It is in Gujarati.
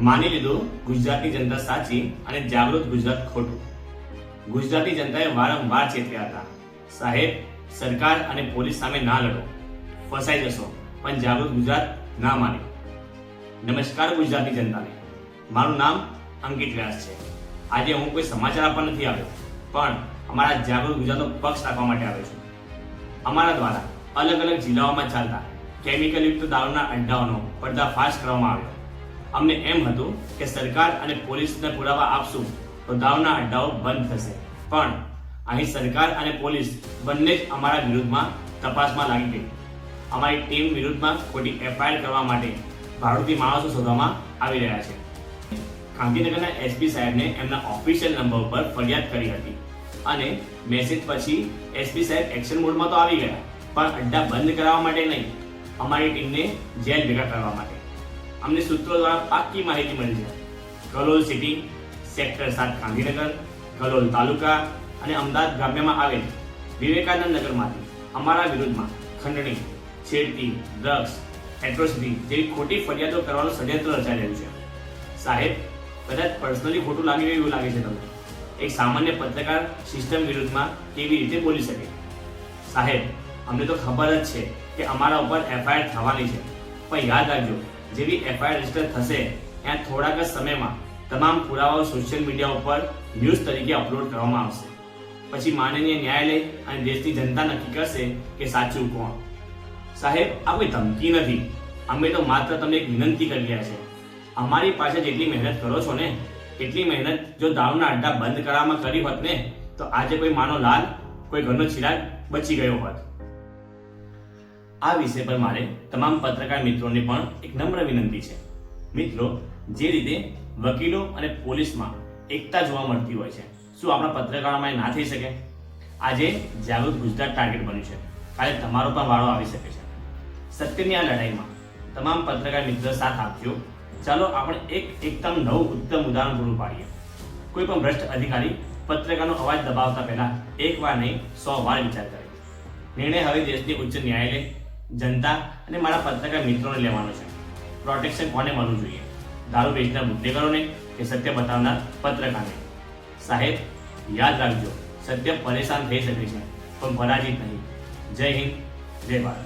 માની લીધું ગુજરાતની જનતા સાચી અને જાગૃત ગુજરાત ખોટું. ગુજરાતની જનતાએ વારંવાર ચેતવ્યા હતા, સાહેબ સરકાર અને પોલીસ સામે ના લડો, ફસાઈ જશો. પણ જાગૃત ગુજરાત ના માન્યું. નમસ્કાર ગુજરાતની જનતાને, મારું નામ અંકિત વ્યાસ છે. આજે હું કોઈ સમાચાર આપવા નથી આવ્યો, પણ અમારા જાગૃત ગુજરાતનો પક્ષ રાખવા માટે આવ્યો છું. અમારા દ્વારા અલગ અલગ જિલ્લાઓમાં ચાલતા કેમિકલયુક્ત દારૂના અડ્ડાઓનો પર્દાફાશ કરવામાં આવ્યો. અમને એમ હતું કે સરકાર અને પોલીસને પુરાવા આપશું તો દારૂના અડ્ડાઓ બંધ થશે, પણ અહીં સરકાર અને પોલીસ બંને જ અમારા વિરુદ્ધમાં તપાસમાં લાગી ગઈ. અમારી ટીમ વિરુદ્ધમાં ખોટી એફઆઈઆર કરવા માટે ભાડુતી માણસો શોધવામાં આવી રહ્યા છે. ગાંધીનગરના એસપી સાહેબને એમના ઓફિશિયલ નંબર ઉપર ફરિયાદ કરી હતી અને મેસેજ પછી એસપી સાહેબ એક્શન મોડમાં તો આવી ગયા, પણ અડ્ડા બંધ કરાવવા માટે નહીં, અમારી ટીમને જેલ ભેગા કરવા માટે. અમને સૂત્રો દ્વારા પાક્કી માહિતી મળી છે. કલોલ સિટી, સેક્ટર 7 ગાંધીનગર, કલોલ તાલુકા અને અમદાવાદ ગ્રામ્યમાં આવેલ વિવેકાનંદ નગરમાંથી અમારા વિરુદ્ધમાં ખંડણી, છેડતી, ડ્રગ્સ, એટ્રોસિટી જેવી ખોટી ફરિયાદો કરવાનું ષડયંત્ર રચાઈ રહ્યું છે. સાહેબ, કદાચ પર્સનલી ખોટું લાગી રહ્યું એવું લાગે છે તમને. એક સામાન્ય પત્રકાર સિસ્ટમ વિરુદ્ધમાં કેવી રીતે બોલી શકે? સાહેબ, અમને તો ખબર જ છે કે અમારા ઉપર એફઆઈઆર થવાની છે, પણ યાદ રાખજો, જેવી એફઆઈઆર રજીસ્ટર થશે ત્યાં થોડાક જ સમયમાં તમામ પુરાવાઓ સોશિયલ મીડિયા ઉપર ન્યૂઝ તરીકે અપલોડ કરવામાં આવશે. પછી માનનીય ન્યાયાલય અને દેશની જનતા નક્કી કરશે કે સાચું કોણ. સાહેબ, આ કોઈ ધમકી નથી. અમે તો માત્ર તમને એક વિનંતી કરી રહ્યા છે. અમારી પાસે જેટલી મહેનત કરો છો ને, એટલી મહેનત જો દારૂના અડ્ડા બંધ કરવામાં કરી હોત ને, તો આજે કોઈ માનો લાલ, કોઈ ઘરનો ચિરાગ બચી ગયો હોત. આ વિષય પર મારે તમામ પત્રકાર મિત્રોને પણ એક નમ્ર વિનંતી છે. મિત્રો, જે રીતે વકીલો અને પોલીસમાં એકતા જોવા મળતી હોય છે, શું આપણા પત્રકારોમાં ના થઈ શકે? આજે જાગૃત ગુજરાત ટાર્ગેટ બન્યું છે, કાલે તમારો પણ વાળો આવી શકે છે. સત્યની આ લડાઈમાં તમામ પત્રકાર મિત્રો સાથ આપજો. ચાલો આપણે એકદમ નવું ઉત્તમ ઉદાહરણ પૂરું પાડીએ. કોઈ પણ ભ્રષ્ટ અધિકારી પત્રકારનો અવાજ દબાવતા પહેલા એક વાર નહીં 100 વાર વિચાર કરે. નિર્ણય હવે દેશની ઉચ્ચ ન્યાયાલય, જનતા અને મારા પત્રકાર મિત્રોને લેવાનો છે. પ્રોટેક્શન કોને મળવું જોઈએ? દારૂ વેચનાર બુટલેગરોને કે સત્ય બતાવનાર પત્રકારને? સાહેબ, યાદ રાખજો, સત્ય પરેશાન થઈ શકે છે, પણ પરાજિત નહીં. જય હિન્દ, જય ભારત.